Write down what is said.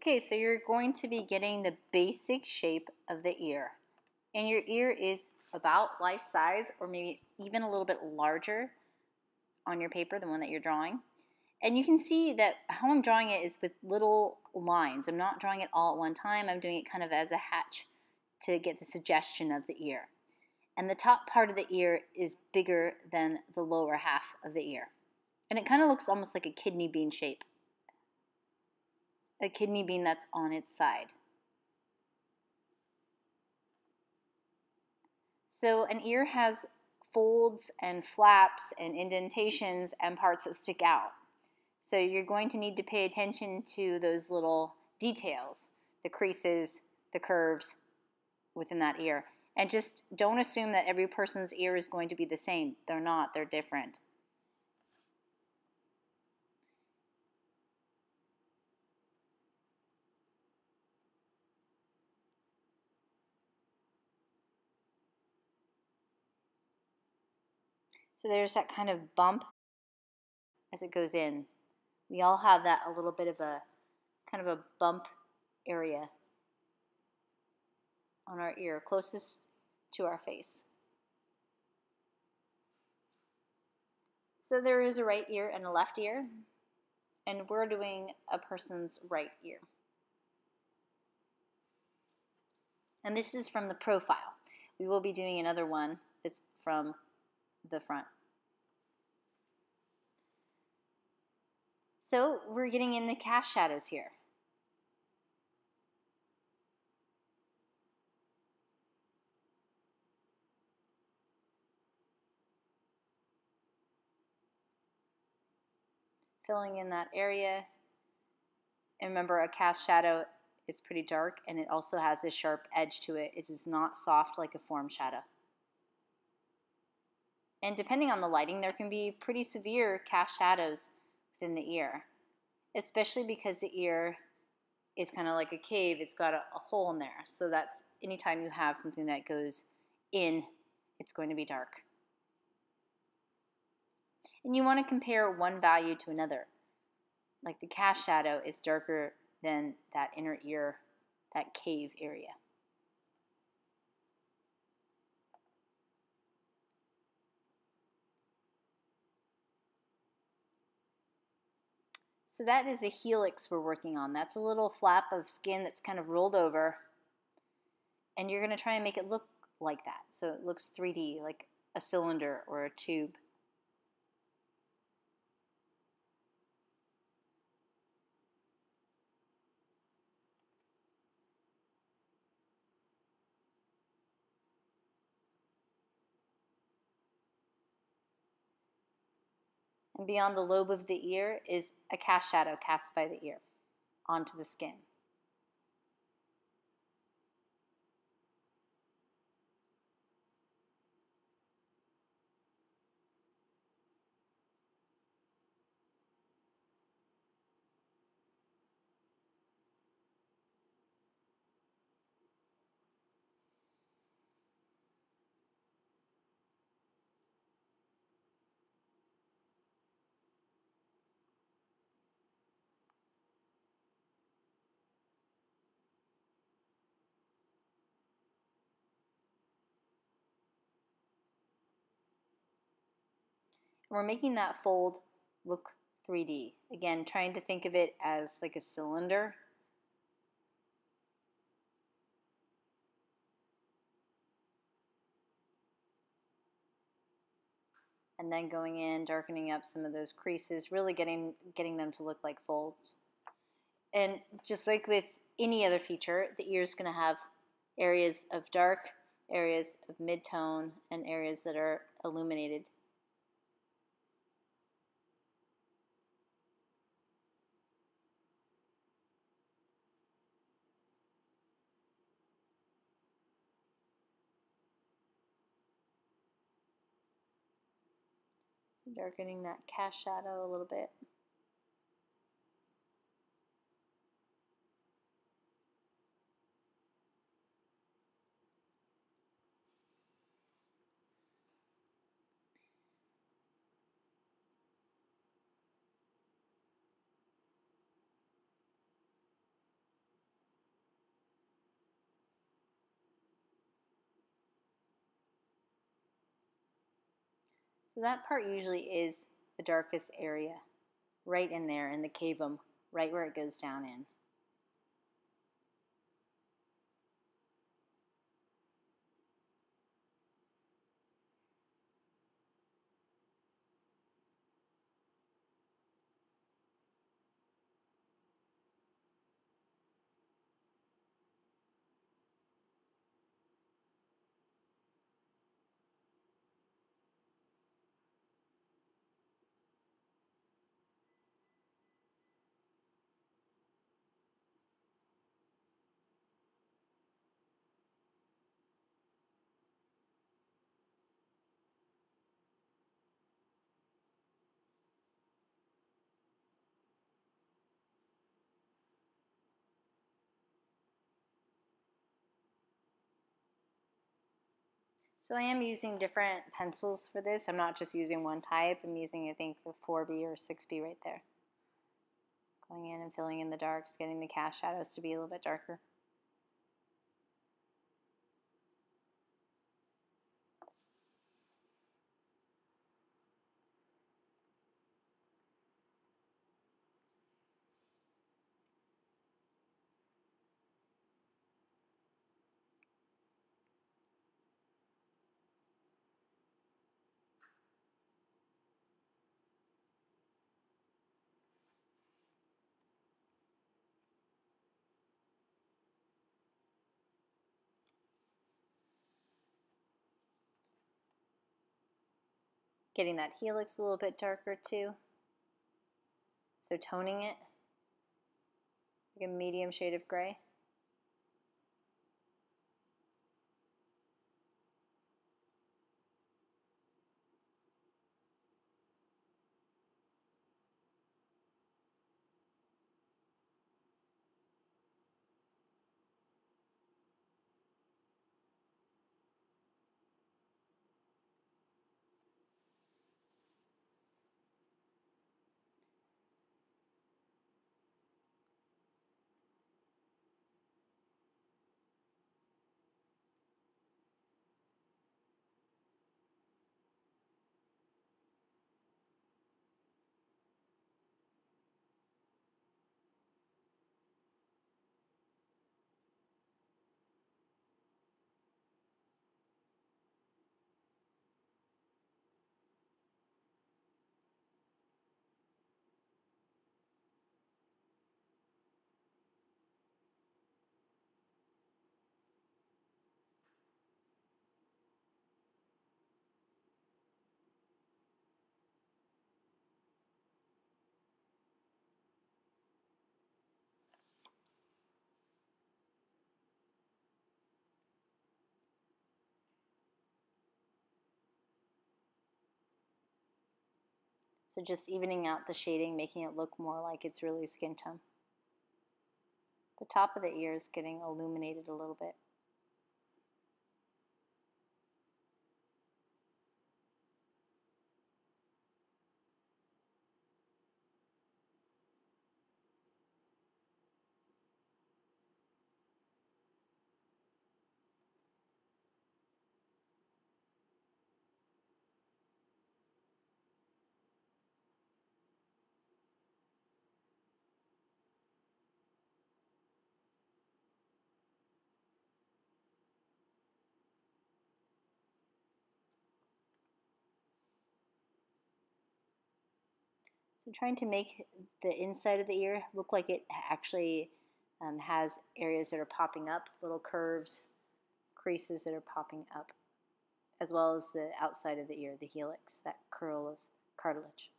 Okay, so you're going to be getting the basic shape of the ear. And your ear is about life size or maybe even a little bit larger on your paper, the one that you're drawing. And you can see that how I'm drawing it is with little lines. I'm not drawing it all at one time. I'm doing it kind of as a hatch to get the suggestion of the ear. And the top part of the ear is bigger than the lower half of the ear. And it kind of looks almost like a kidney bean shape. A kidney bean that's on its side. So an ear has folds and flaps and indentations and parts that stick out. So you're going to need to pay attention to those little details, the creases, the curves within that ear. And just don't assume that every person's ear is going to be the same. They're not, they're different. So there's that kind of bump as it goes in. We all have that a little bit of a kind of a bump area on our ear closest to our face. So there is a right ear and a left ear, and we're doing a person's right ear. And this is from the profile. We will be doing another one that's from the front. So we're getting in the cast shadows here. Filling in that area. And remember, a cast shadow is pretty dark and it also has a sharp edge to it. It is not soft like a form shadow. And depending on the lighting, there can be pretty severe cast shadows within the ear, especially because the ear is kind of like a cave. It's got a hole in there. So that's anytime you have something that goes in, it's going to be dark. And you want to compare one value to another. Like the cast shadow is darker than that inner ear, that cave area. So that is a helix we're working on. That's a little flap of skin that's kind of rolled over. And you're going to try and make it look like that. So it looks 3D, like a cylinder or a tube. And beyond the lobe of the ear is a cast shadow cast by the ear onto the skin. And we're making that fold look 3D. Again, trying to think of it as like a cylinder. And then going in, darkening up some of those creases, really getting them to look like folds. And just like with any other feature, the ear is going to have areas of dark, areas of mid-tone, and areas that are illuminated. Darkening that cast shadow a little bit. So that part usually is the darkest area, right in there in the cavum, right where it goes down in. So I am using different pencils for this. I'm not just using one type. I'm using, I think, a 4B or 6B right there. Going in and filling in the darks, getting the cast shadows to be a little bit darker. Getting that helix a little bit darker too. So toning it, like a medium shade of gray. So just evening out the shading, making it look more like it's really skin tone. The top of the ear is getting illuminated a little bit. So trying to make the inside of the ear look like it actually has areas that are popping up, little curves, creases that are popping up, as well as the outside of the ear, the helix, that curl of cartilage.